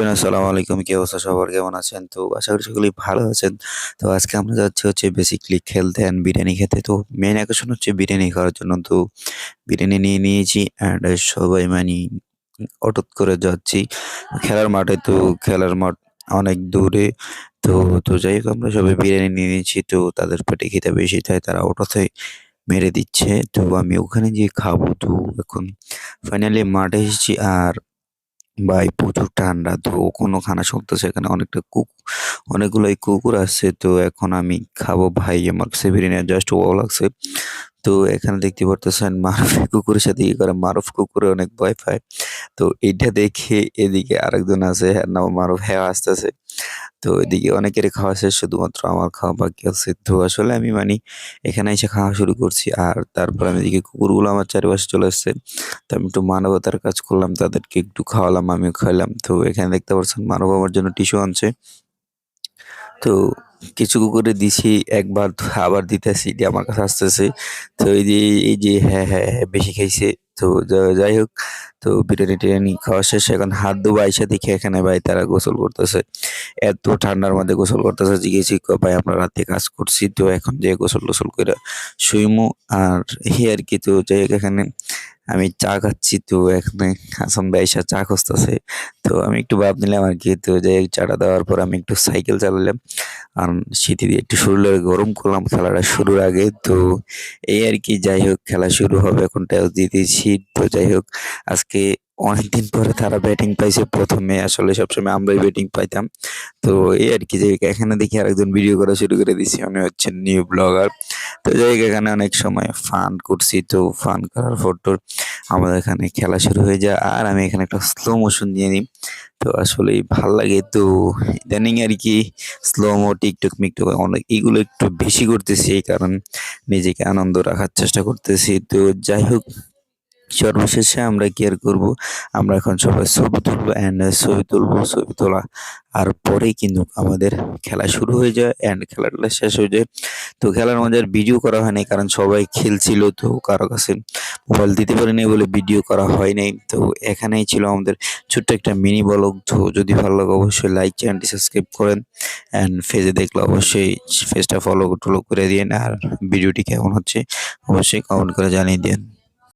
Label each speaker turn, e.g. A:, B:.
A: Everyone আসসালামু আলাইকুম। কি অবস্থা সবার, কেমন আছেন? তো আশা করি সকলেই ভালো আছেন। তো আজকে আমরা যাচ্ছি হচ্ছে বেসিক্যালি খেলতে অ্যান্ড বিরিয়ানি খেতে। তো মেইন আকর্ষণ হচ্ছে বিরিয়ানি খাওয়ার জন্য। তো বিরিয়ানি নিয়ে নিয়েছি অ্যান্ড সবাই মানে হঠাৎ করে যাচ্ছি খেলার মাঠে। তো খেলার মাঠ অনেক দূরে। তো তো যাই হোক আমরা সবাই বিরিয়ানি নিয়ে নিয়েছি। তো তাদের পেটে খিদে বেশি তাই তারা ওটাতে মেরে দিচ্ছে। তো আমি ওখানে গিয়ে খাবো। তো এখন ফাইনালি মাঠে এসেছি আর ভাই প্রচুর ঠান্ডা। তো কোনো খানা চলতেছে এখানে অনেকগুলাই কুকুর আসছে। তো এখন আমি খাবো ভাই, আমার কাছে বিরিয়ানি জাস্ট ওয়াও লাগছে। তো এখানে দেখতে পারতেছেন মারুফ কুকুরের সাথে কি করে, মারুফ কুকুরে অনেক ভয় পায়। তো এইটা দেখে এদিকে আরেকজন আছে, হ্যাঁ নাম মারুফ, হ্যাঁ আসতেছে। তো এদিকে অনেকেরই খাওয়া শেষ, শুধুমাত্র আমার খাওয়া বাকি আছে। তো আসলে আমি মানে এখানে এসে খাওয়া শুরু করছি আর তারপর আমি এদিকে কুকুরগুলো আমার চারিপাশে চলে আসছে। তো আমি একটু মানবতার কাজ করলাম, তাদেরকে একটু খাওয়ালাম, আমিও খাইলাম। তো এখানে দেখতে পাচ্ছেন মানব আমার জন্য টিস্যু আনছে। তো কিছু কুকুরে দিছি একবার, তো আবার দিতেছি, এটি আমার কাছে আসতেছে। তো এই যে হ্যাঁ হ্যাঁ হ্যাঁ বেশি খাইছে। তো যাই হোক, তো বিরিয়ানি টিরিয়ানি খাওয়া শেষ, এখন হাত ধোবো আইসা দেখি এখানে ভাই তারা গোসল করতেছে। এত ঠান্ডার মধ্যে গোসল করতেছে, জিজ্ঞেসি ভাই আমরা রাতে কাজ করছি, তো এখন যে গোসল টোসল করে শুইমু। আর এই আর কি। তো যাই হোক, এখানে আমি চা খাচ্ছি। তো এখানে হাসান ভাই এসে চা খুঁজতেছে। তো আমি একটু ভাব নিলাম আর কি। তো যাই হোক, চাটা দেওয়ার পর আমি একটু সাইকেল চালালাম আর সিটি দিয়ে একটু শরীরে গরম করলাম খেলাটা শুরুর আগে। তো এই আর কি। যাই হোক, খেলা শুরু হবে, এখন টস দিয়ে দিয়েছি। তো যাই হোক, আজকে অনেকদিন পরে তারা ব্যাটিং পাইছে প্রথমে, আসলে সবসময় আমরাই ব্যাটিং পাইতাম। তো এই আর কি। যাই হোক, এখানে দেখি আরেকজন ভিডিও করা শুরু করে দিছি, উনি হচ্ছেন নিউ ব্লগার। তো যাই হোক, এখানে অনেক সময় ফান করছি। তো ফান করার পর তোর আমাদের এখানে খেলা শুরু হয়ে যায় আর আমি এখানে একটা স্লো মোশন নিয়ে নিই। তো আসলেই ভাল লাগে। তো ইদানিং আর কি স্লোমো, টিকটক মিকটক অনেক এগুলো একটু বেশি করতেছি, এই কারণ নিজেকে আনন্দ রাখার চেষ্টা করতেছি। তো যাই হোক, সর্বশেষে আমরা কি আর করবো, আমরা এখন সবাই ছবি তুলবো অ্যান্ড ছবি তোলা আর পরেই কিন্তু আমাদের খেলা শুরু হয়ে যায় অ্যান্ড খেলাটা শেষ হয়ে যায়। তো খেলার মজার ভিডিও করা হয় নাই, কারণ সবাই খেলছিল। তো কারো কাছে মোবাইল দিতে পারিনি বলে ভিডিও করা হয় নাই। তো এখানেই ছিল আমাদের ছোট্ট একটা মিনি ব্লগ। তো যদি ভালো লাগে অবশ্যই লাইক, চ্যানেলটি সাবস্ক্রাইব করেন অ্যান্ড ফেজে দেখলে অবশ্যই ফেজটা ফলো টলো করে দিন। আর ভিডিওটি কেমন হচ্ছে অবশ্যই কমেন্ট করে জানিয়ে দিন।